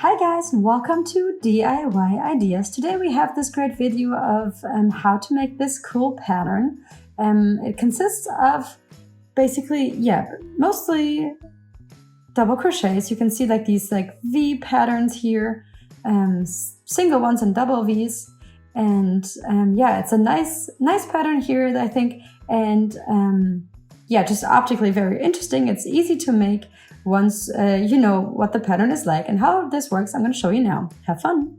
Hi guys, and welcome to DIY Ideas. Today we have this great video of how to make this cool pattern. It consists of basically, mostly double crochets. You can see like these V patterns here, single ones and double V's. And it's a nice pattern here, I think. And just optically very interesting. It's easy to make once you know what the pattern is like and how this works. I'm going to show you now. Have fun.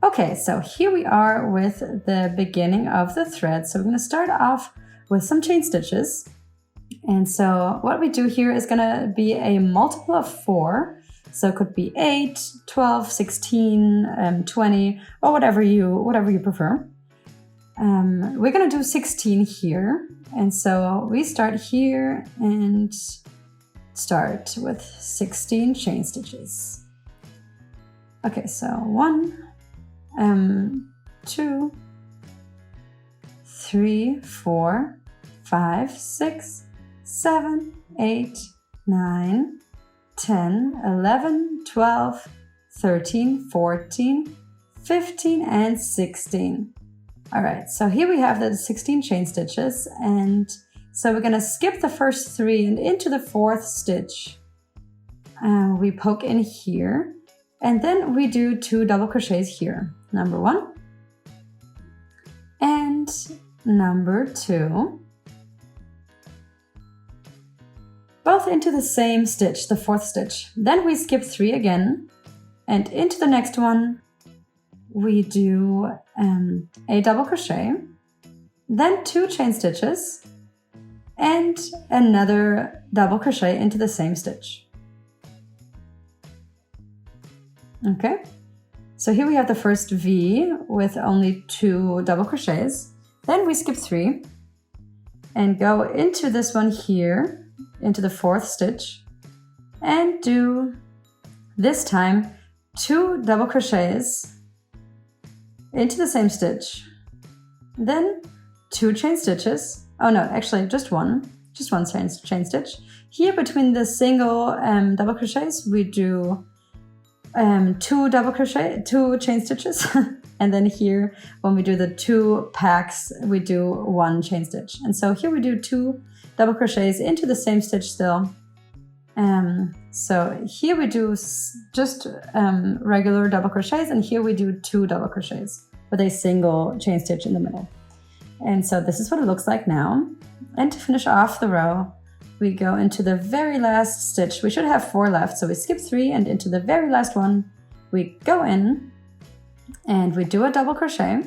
Okay, so here we are with the beginning of the thread. So we're going to start off with some chain stitches. And so what we do here is going to be a multiple of 4. So it could be 8, 12, 16, 20, or whatever you prefer. We're going to do 16 here. And so we start here and start with 16 chain stitches. Okay, so 1, 2, 3, 4, 5, 6, 7, 8, 9, 10, 11, 12, 13, 14, 15, and 16. All right, so here we have the 16 chain stitches, and so we're going to skip the first 3 and into the 4th stitch. We poke in here, and then we do 2 double crochets here. Number 1 and number 2. Both into the same stitch, the 4th stitch. Then we skip 3 again, and into the next one we do a double crochet, then 2 chain stitches, and another double crochet into the same stitch. Okay, so here we have the first V with only 2 double crochets. Then we skip 3 and go into this one here, into the 4th stitch, and do this time 2 double crochets into the same stitch, then 2 chain stitches. Oh no, actually just one chain stitch. Here between the single double crochets we do 2 chain stitches and then here when we do the 2 packs we do 1 chain stitch. And so here we do 2 double crochets into the same stitch still. So here we do just regular double crochets, and here we do 2 double crochets with a single chain stitch in the middle. And so this is what it looks like now. And to finish off the row, we go into the very last stitch. We should have 4 left, so we skip 3 and into the very last one, we go in and we do a double crochet.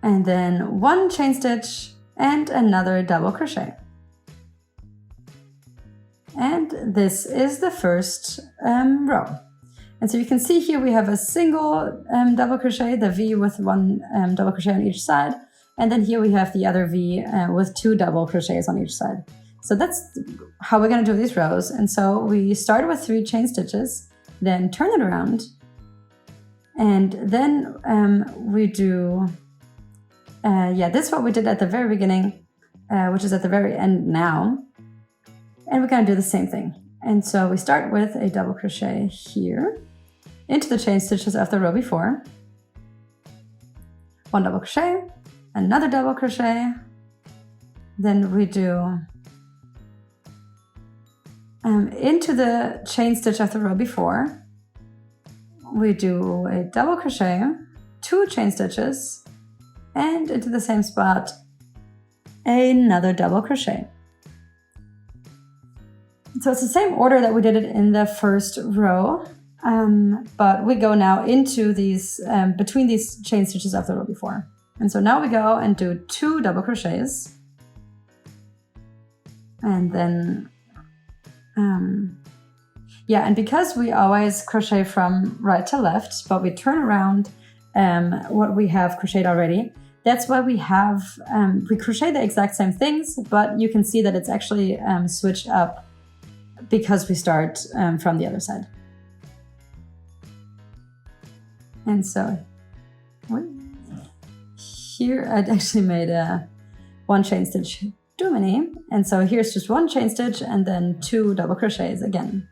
And then 1 chain stitch and another double crochet. And this is the first row. And so you can see here we have a single double crochet, the V with 1 double crochet on each side. And then here we have the other V with 2 double crochets on each side. So that's how we're going to do these rows. And so we start with 3 chain stitches, then turn it around. And then we do, this is what we did at the very beginning, which is at the very end now. And we're going to do the same thing. And so we start with a double crochet here into the chain stitches of the row before. 1 double crochet, another double crochet. Then we do into the chain stitch of the row before. We do a double crochet, 2 chain stitches, and into the same spot, another double crochet. So it's the same order that we did it in the first row, but we go now into these, between these chain stitches of the row before. And so now we go and do 2 double crochets. And then, and because we always crochet from right to left, but we turn around what we have crocheted already, that's why we have, we crochet the exact same things, but you can see that it's actually switched up because we start from the other side. And so here I actually made 1 chain stitch too many. And so here's just 1 chain stitch and then 2 double crochets again.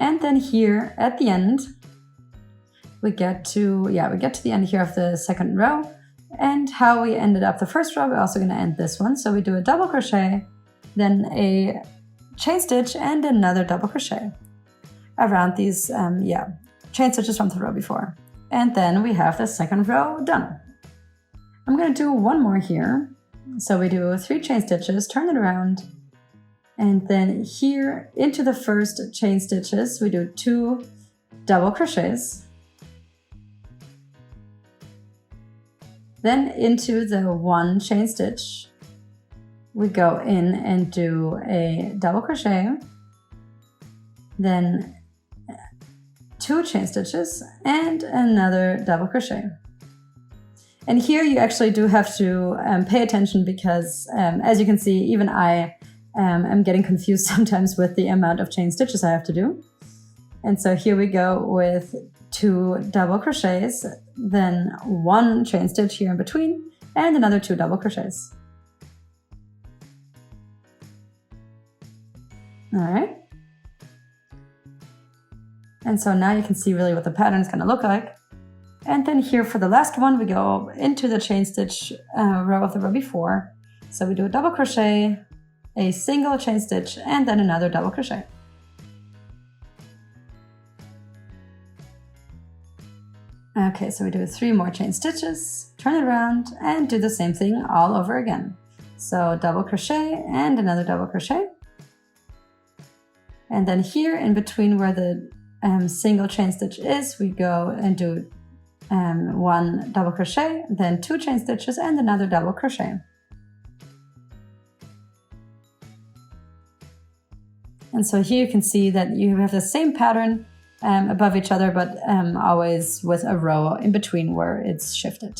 And then here at the end, we get to the end here of the second row. And how we ended up the first row, we're also going to end this one. So we do a double crochet, then a chain stitch and another double crochet around these chain stitches from the row before. And then we have the second row done. I'm going to do one more here. So we do 3 chain stitches, turn it around, and then here into the first chain stitches, we do 2 double crochets. Then into the 1 chain stitch, we go in and do a double crochet, then 2 chain stitches and another double crochet. And here you actually do have to pay attention because as you can see, even I am getting confused sometimes with the amount of chain stitches I have to do. And so here we go with 2 double crochets, then 1 chain stitch here in between, and another 2 double crochets. All right. And so now you can see really what the pattern is going to look like. And then here for the last one, we go into the chain stitch row of the row before. So we do a double crochet, a single chain stitch, and then another double crochet. Okay, so we do 3 more chain stitches, turn it around, and do the same thing all over again. So double crochet and another double crochet. And then here in between where the single chain stitch is, we go and do 1 double crochet, then 2 chain stitches and another double crochet. And so here you can see that you have the same pattern above each other, but always with a row in between where it's shifted.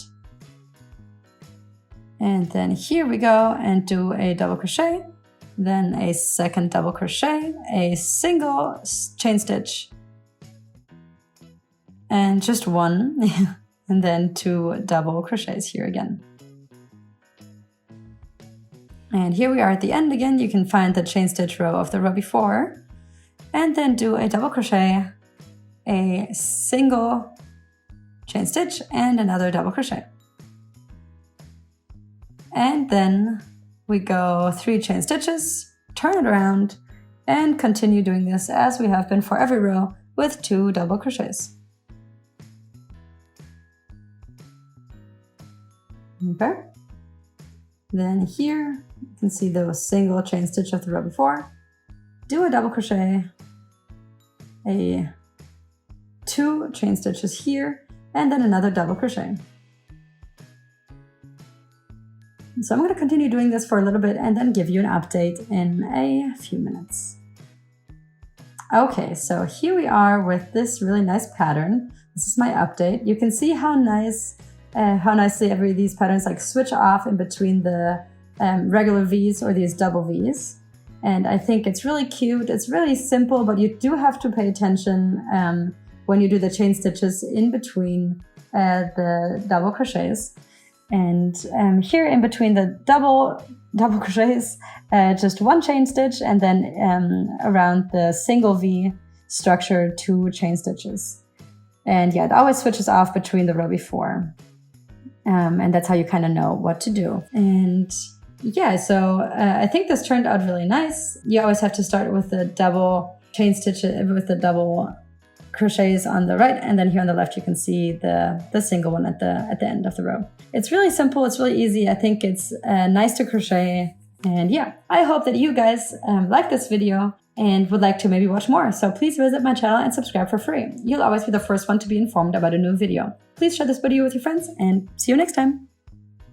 And then here we go and do a double crochet, then a second double crochet, a single chain stitch, and just 1, and then 2 double crochets here again. And here we are at the end again. You can find the chain stitch row of the row before, and then do a double crochet, a single chain stitch, and another double crochet. And then we go 3 chain stitches, turn it around, and continue doing this as we have been for every row with 2 double crochets. Okay. Then here you can see the single chain stitch of the row before. Do a double crochet, a 2 chain stitches here, and then another double crochet. So I'm going to continue doing this for a little bit and then give you an update in a few minutes. Okay, so here we are with this really nice pattern. This is my update. You can see how nicely every of these patterns like switch off in between the regular V's or these double V's. And I think it's really cute. It's really simple, but you do have to pay attention when you do the chain stitches in between the double crochets. And here in between the double crochets, just 1 chain stitch, and then around the single V structure, 2 chain stitches. And yeah, it always switches off between the row before. And that's how you kind of know what to do. And yeah, so I think this turned out really nice. You always have to start with the double chain stitch, with the double crochets on the right, and then here on the left you can see the single one at the end of the row. It's really simple, it's really easy. I think it's nice to crochet, and yeah, I hope that you guys like this video and would like to maybe watch more. So please visit my channel and subscribe for free. You'll always be the first one to be informed about a new video. Please share this video with your friends, and see you next time.